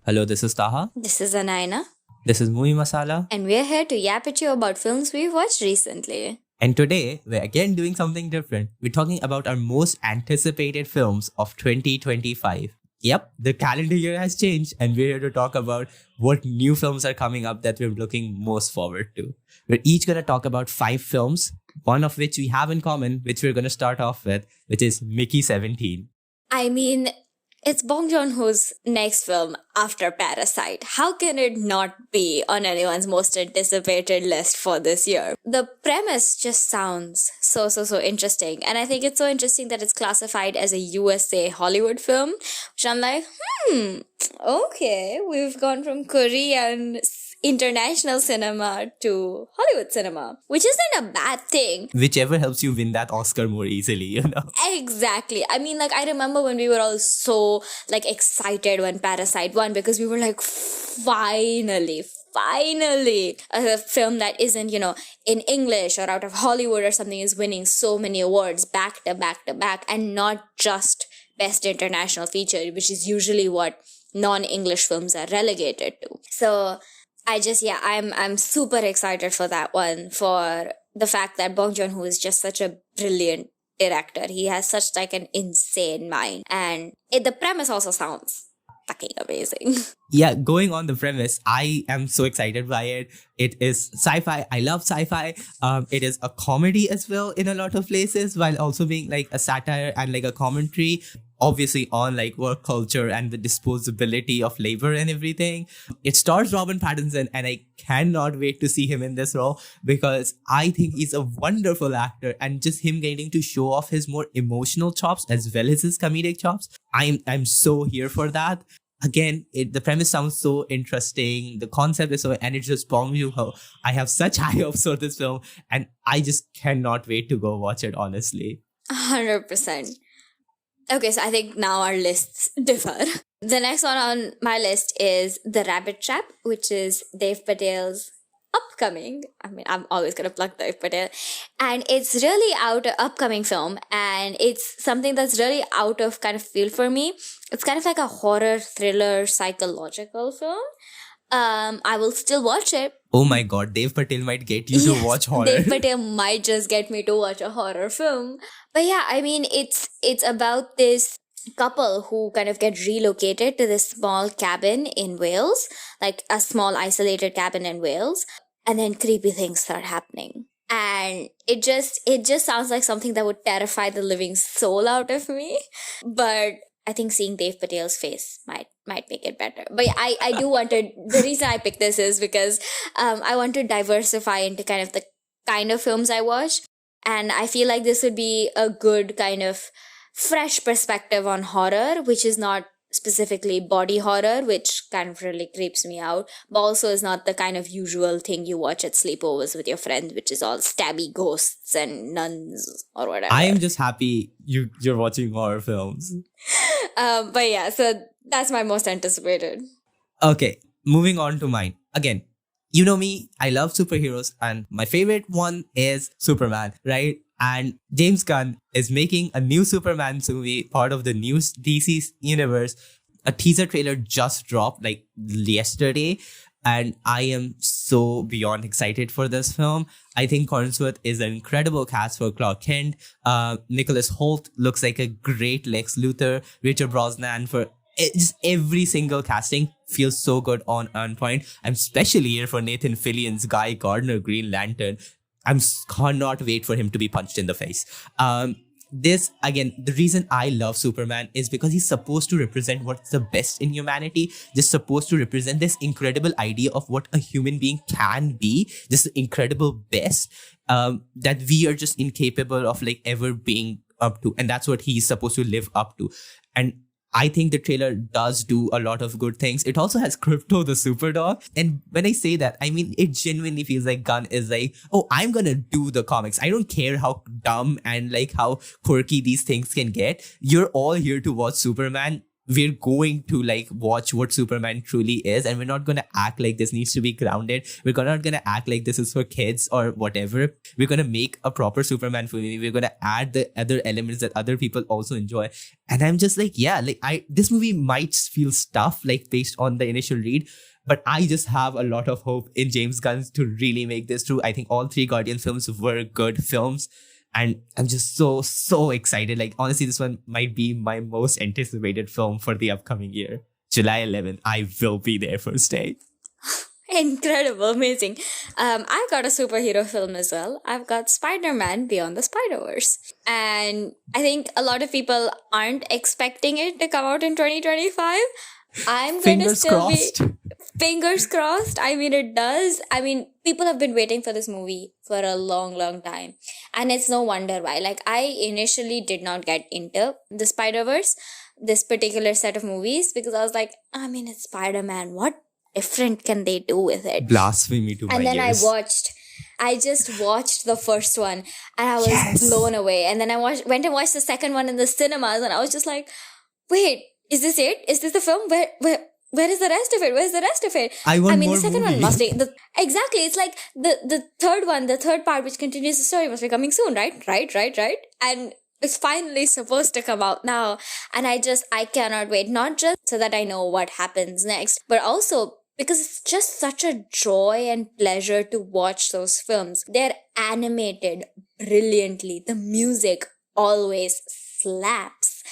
Hello, this is Taha. This is Anaina, This is Movie Masala. and we're here to yap at you about films we've watched recently. And today, we're again doing something different. We're talking about our most anticipated films of 2025. Yep, the calendar year has changed, and we're here to talk about what new films are coming up that we're looking most forward to. We're each going to talk about 5 films, one of which we have in common, which we're going to start off with, which is Mickey 17. I mean, it's Bong Joon-ho's next film after Parasite. How can it not be on anyone's most anticipated list for this year? The premise just sounds so interesting. And I think it's so interesting that it's classified as a USA Hollywood film, which I'm like, okay, we've gone from Korean international cinema to Hollywood cinema, which isn't a bad thing. Whichever helps you win that Oscar more easily, you know? Exactly. I mean, I remember when we were all so, excited when Parasite won because we were like, finally, a film that isn't, in English or out of Hollywood or something is winning so many awards back to back and not just Best International Feature, which is usually what non-English films are relegated to. So I'm super excited for that one, for the fact that Bong Joon-ho is just such a brilliant director. He has such an insane mind, and the premise also sounds fucking amazing. Yeah, going on the premise, I am so excited by it. It is sci-fi. I love sci-fi. It is a comedy as well in a lot of places, while also being a satire and a commentary, obviously on work culture and the disposability of labor and everything. It stars Robert Pattinson, and I cannot wait to see him in this role because I think he's a wonderful actor, and just him getting to show off his more emotional chops as well as his comedic chops. I'm so here for that. Again, the premise sounds so interesting. The concept is and it's just Bong Joon-ho. I have such high hopes for this film, and I just cannot wait to go watch it, honestly. 100%. Okay, so I think now our lists differ. The next one on my list is The Rabbit Trap, which is Dev Patel's upcoming. I mean, I'm always going to plug Dev Patel. And it's really upcoming film. And it's something that's really out of kind of field for me. It's kind of like a horror, thriller, psychological film. I will still watch it. Oh my god, Dev Patel might get you to watch horror. Dev Patel might just get me to watch a horror film. But yeah, I mean, it's about this couple who kind of get relocated to this small cabin in Wales, like a small isolated cabin in Wales, and then creepy things start happening. And it just sounds like something that would terrify the living soul out of me. But I think seeing Dev Patel's face might make it better. But yeah, I do want to, the reason I picked this is because I want to diversify into kind of the kind of films I watch. And I feel like this would be a good kind of fresh perspective on horror, which is not specifically body horror, which kind of really creeps me out, but also is not the kind of usual thing you watch at sleepovers with your friends, which is all stabby ghosts and nuns or whatever. I am just happy you're watching horror films. But yeah, so that's my most anticipated. Okay, moving on to mine. Again, you know me, I love superheroes, and my favorite one is Superman, right? And James Gunn is making a new Superman movie, part of the new DC universe. A teaser trailer just dropped yesterday, and I am so beyond excited for this film. I think Cornsworth is an incredible cast for Clark Kent. Nicholas Hoult looks like a great Lex Luthor. Richard Brosnan for just every single casting feels so good on point. I'm especially here for Nathan Fillion's Guy Gardner Green Lantern. Cannot wait for him to be punched in the face. This, again, the reason I love Superman is because he's supposed to represent what's the best in humanity. Just supposed to represent this incredible idea of what a human being can be. This incredible best that we are just incapable of ever being up to. And that's what he's supposed to live up to. And I think the trailer does do a lot of good things. It also has Crypto the Superdog. And when I say that, I mean, it genuinely feels like Gunn is oh, I'm going to do the comics. I don't care how dumb and how quirky these things can get. You're all here to watch Superman. we're going to like watch what Superman truly is, and we're not going to act like this needs to be grounded. We're not going to act like this is for kids or whatever. We're going to make a proper Superman movie. We're going to add the other elements that other people also enjoy. And I'm just like, yeah, like this movie might feel stuff like based on the initial read, but I just have a lot of hope in James Gunn to really make this true. I think all three Guardian films were good films. And I'm just so excited. Like, honestly, this one might be my most anticipated film for the upcoming year. July 11th, I will be there first day. Incredible, amazing. I've got a superhero film as well. I've got Spider-Man Beyond the Spider-Verse. And I think a lot of people aren't expecting it to come out in 2025. I'm going to still be... Fingers crossed. I mean, it does. I mean, people have been waiting for this movie for a long time. And it's no wonder why. Like, I initially did not get into the Spider-Verse, this particular set of movies, because I was like, I mean, it's Spider-Man. What different can they do with it? Blasphemy to my ears. And then I just watched the first one and I was blown away. And then I went and watched the second one in the cinemas and I was just like, wait, is this it? Is this the film? Where is the rest of it? Where's the rest of it? I mean, the second one must be... Exactly. It's like the third one, the third part, which continues the story, must be coming soon, right? Right. And it's finally supposed to come out now. And I cannot wait. Not just so that I know what happens next, but also because it's just such a joy and pleasure to watch those films. They're animated brilliantly. The music always slaps.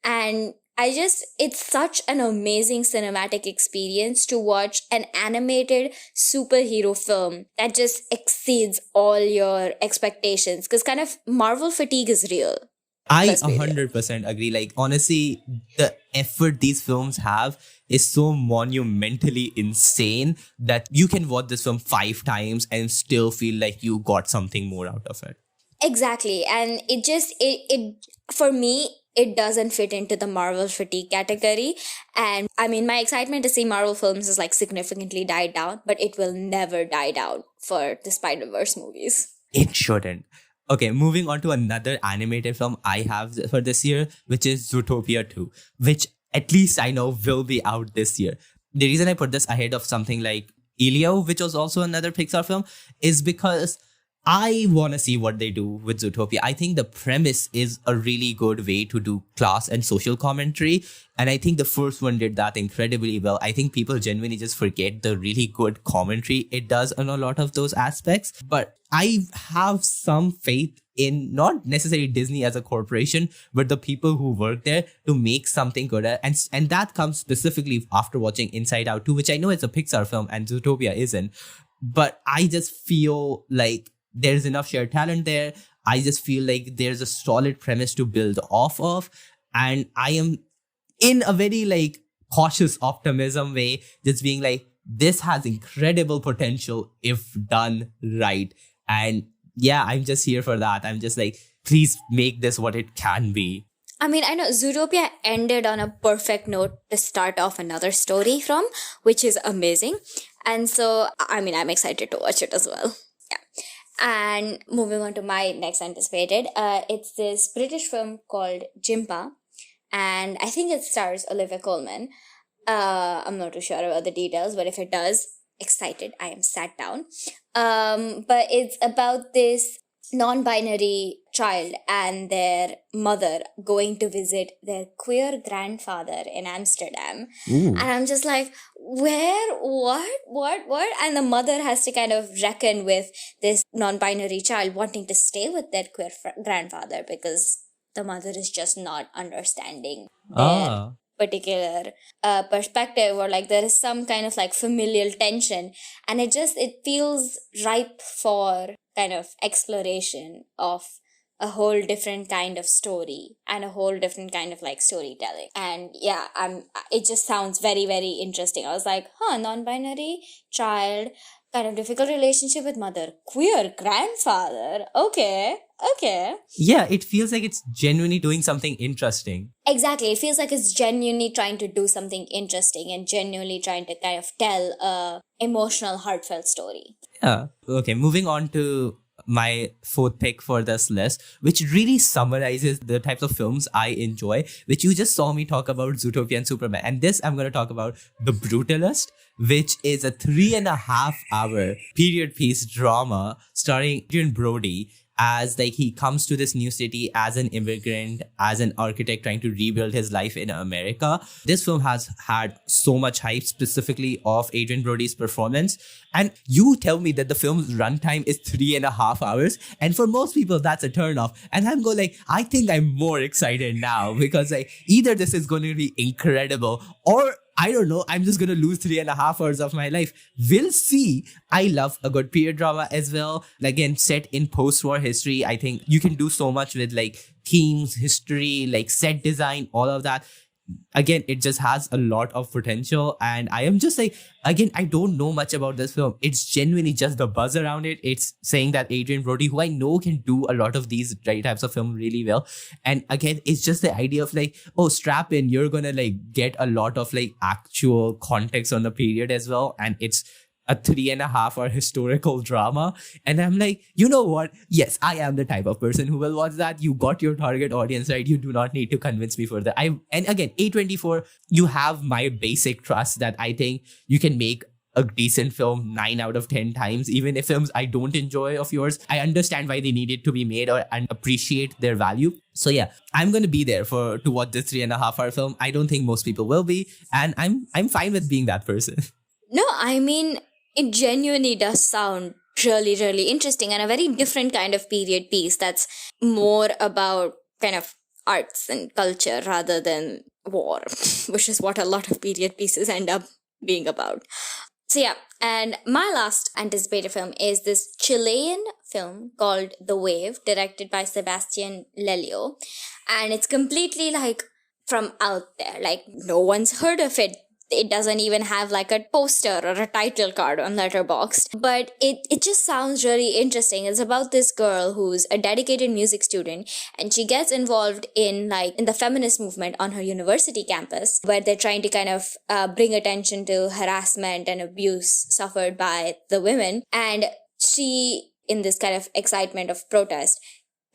And it's such an amazing cinematic experience to watch an animated superhero film that just exceeds all your expectations. Because kind of Marvel fatigue is real. I 100% agree. Like, honestly, the effort these films have is so monumentally insane that you can watch this film 5 times and still feel like you got something more out of it. Exactly. And it for me, it doesn't fit into the Marvel fatigue category. And I mean, my excitement to see Marvel films is like significantly died down, but it will never die down for the Spider-Verse movies. It shouldn't. Okay, moving on to another animated film I have for this year, which is Zootopia 2, which at least I know will be out this year. The reason I put this ahead of something like Lelio, which was also another Pixar film, is because I want to see what they do with Zootopia. I think the premise is a really good way to do class and social commentary. And I think the first one did that incredibly well. I think people genuinely just forget the really good commentary it does on a lot of those aspects. But I have some faith in not necessarily Disney as a corporation, but the people who work there to make something good. And that comes specifically after watching Inside Out 2, which I know is a Pixar film and Zootopia isn't. But I just feel like there's enough shared talent there. I just feel like there's a solid premise to build off of. And I am in a very like cautious optimism way, just being like, this has incredible potential if done right. And yeah, I'm just here for that. I'm just like, please make this what it can be. I mean, I know Zootopia ended on a perfect note to start off another story from, which is amazing. And so, I mean, I'm excited to watch it as well. Yeah. And moving on to my next anticipated, it's this British film called Jimpa. And I think it stars Olivia Colman. I'm not too sure about the details, but if it does, excited. I am sat down. But it's about this non-binary child and their mother going to visit their queer grandfather in Amsterdam. Ooh. And I'm just like, where? What? And the mother has to kind of reckon with this non-binary child wanting to stay with their queer grandfather because the mother is just not understanding their particular perspective, or like there is some kind of like familial tension, and it feels ripe for kind of exploration of a whole different kind of story and a whole different kind of like storytelling. And yeah, it just sounds very, very interesting. I was like, non-binary child, kind of difficult relationship with mother, queer grandfather. Okay. Yeah, it feels like it's genuinely doing something interesting. Exactly. It feels like it's genuinely trying to do something interesting and genuinely trying to kind of tell a emotional, heartfelt story. Yeah. Okay, moving on to my fourth pick for this list, which really summarizes the types of films I enjoy, which you just saw me talk about Zootopia and Superman. And this, I'm going to talk about The Brutalist, which is a 3.5 hour period piece drama starring Brody as like he comes to this new city as an immigrant, as an architect trying to rebuild his life in America. This film has had so much hype, specifically of Adrian Brody's performance. And you tell me that the film's runtime is 3.5 hours. And for most people, that's a turnoff. And I'm going like, I think I'm more excited now because like either this is going to be incredible or I don't know, I'm just going to lose 3.5 hours of my life. We'll see. I love a good period drama as well. Again, set in post-war history. I think you can do so much with like themes, history, like set design, all of that. Again, it just has a lot of potential. And I am just like, again, I don't know much about this film. It's genuinely just the buzz around it. It's saying that Adrian Brody, who I know can do a lot of these types of film really well. And again, it's just the idea of like, oh, strap in, you're going to like get a lot of like actual context on the period as well. And it's a 3.5 hour historical drama. And I'm like, you know what? Yes, I am the type of person who will watch that. You got your target audience right. You do not need to convince me further. And again, A24, you have my basic trust that I think you can make a decent film 9 out of 10 times, even if films I don't enjoy of yours. I understand why they needed to be made and appreciate their value. So yeah, I'm going to be there to watch this 3.5 hour film. I don't think most people will be. And I'm fine with being that person. No, I mean, it genuinely does sound really, really interesting and a very different kind of period piece that's more about kind of arts and culture rather than war, which is what a lot of period pieces end up being about. So yeah, and my last anticipated film is this Chilean film called The Wave, directed by Sebastián Lelio. And it's completely like from out there, like no one's heard of it. It doesn't even have like a poster or a title card on Letterboxd, but it just sounds really interesting. It's about this girl who's a dedicated music student, and she gets involved in the feminist movement on her university campus, where they're trying to kind of bring attention to harassment and abuse suffered by the women. And she, in this kind of excitement of protest,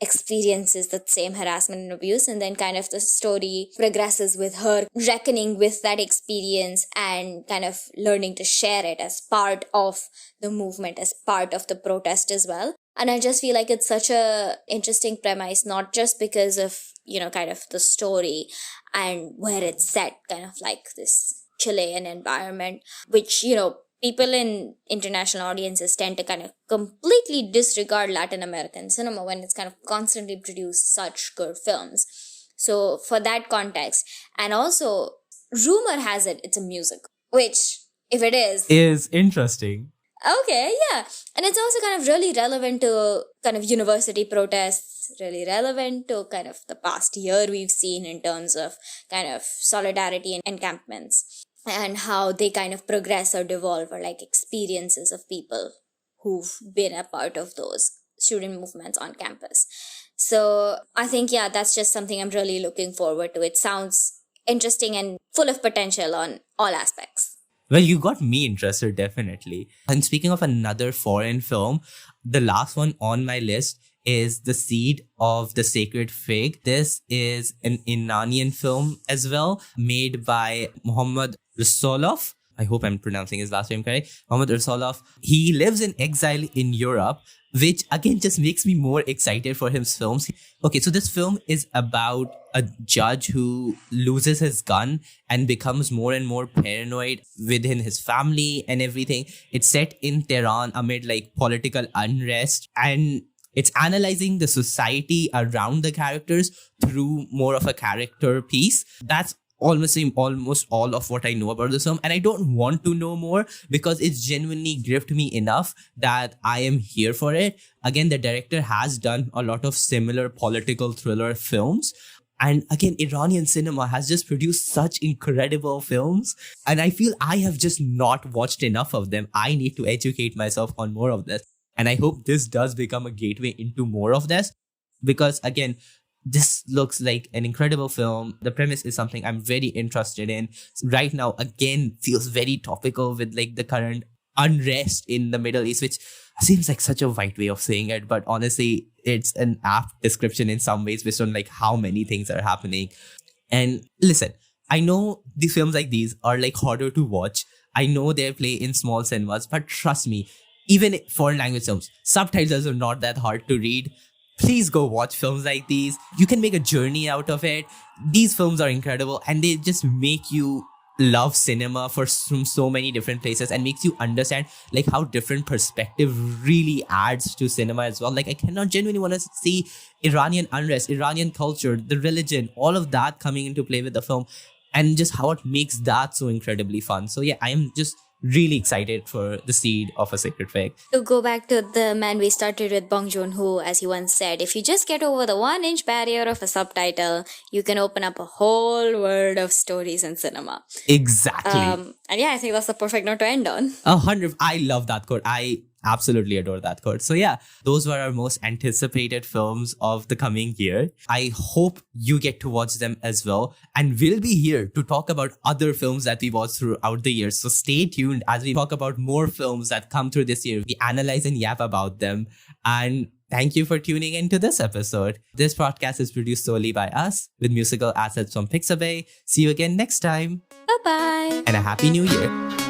experiences that same harassment and abuse, and then kind of the story progresses with her reckoning with that experience and kind of learning to share it as part of the movement, as part of the protest as well. And I just feel like it's such a interesting premise, not just because of, you know, kind of the story and where it's set, kind of like this Chilean environment, which, you know, people in international audiences tend to kind of completely disregard Latin American cinema when it's kind of constantly produced such good films. So for that context, and also rumor has it it's a musical, which if it is interesting. Okay, yeah. And it's also kind of really relevant to kind of university protests, really relevant to kind of the past year we've seen in terms of kind of solidarity and encampments, and how they kind of progress or devolve, or like experiences of people who've been a part of those student movements on campus. So I think, yeah, that's just something I'm really looking forward to. It sounds interesting and full of potential on all aspects. Well, you got me interested, definitely. And speaking of another foreign film, the last one on my list is The Seed of the Sacred Fig. This is an Iranian film as well, made by Mohammad Rasoulof. I hope I'm pronouncing his last name correct. Mohammad Rasoulof. He lives in exile in Europe, which again just makes me more excited for his films. Okay, so this film is about a judge who loses his gun and becomes more and more paranoid within his family and everything. It's set in Tehran amid like political unrest, and it's analyzing the society around the characters through more of a character piece. That's almost all of what I know about this film, and I don't want to know more because it's genuinely gripped me enough that I am here for it. Again, the director has done a lot of similar political thriller films, and again, Iranian cinema has just produced such incredible films, and I feel I have just not watched enough of them. I need to educate myself on more of this, and I hope this does become a gateway into more of this, because again, this looks like an incredible film. The premise is something I'm very interested in. Right now, again, feels very topical with like the current unrest in the Middle East, which seems like such a white way of saying it, but honestly, it's an apt description in some ways based on like how many things are happening. And listen, I know these films like these are like harder to watch. I know they play in small cinemas, but trust me, even foreign language films, subtitles are not that hard to read. Please go watch films like these. You can make a journey out of it. These films are incredible and they just make you love cinema from so many different places and makes you understand like how different perspective really adds to cinema as well. Like I cannot genuinely want to see Iranian unrest, Iranian culture, the religion, all of that coming into play with the film and just how it makes that so incredibly fun. So yeah, I am just really excited for The Seed of a Sacred Fig. To go back to the man we started with, Bong Joon-ho, as he once said, if you just get over the 1-inch barrier of a subtitle, you can open up a whole world of stories in cinema. Exactly. And yeah, I think that's the perfect note to end on. 100. I love that quote. I absolutely adore that quote. So yeah, those were our most anticipated films of the coming year. I hope you get to watch them as well. And we'll be here to talk about other films that we watched throughout the year. So stay tuned as we talk about more films that come through this year. We analyze and yap about them. And thank you for tuning into this episode. This podcast is produced solely by us with musical assets from Pixabay. See you again next time. Bye-bye. And a happy new year.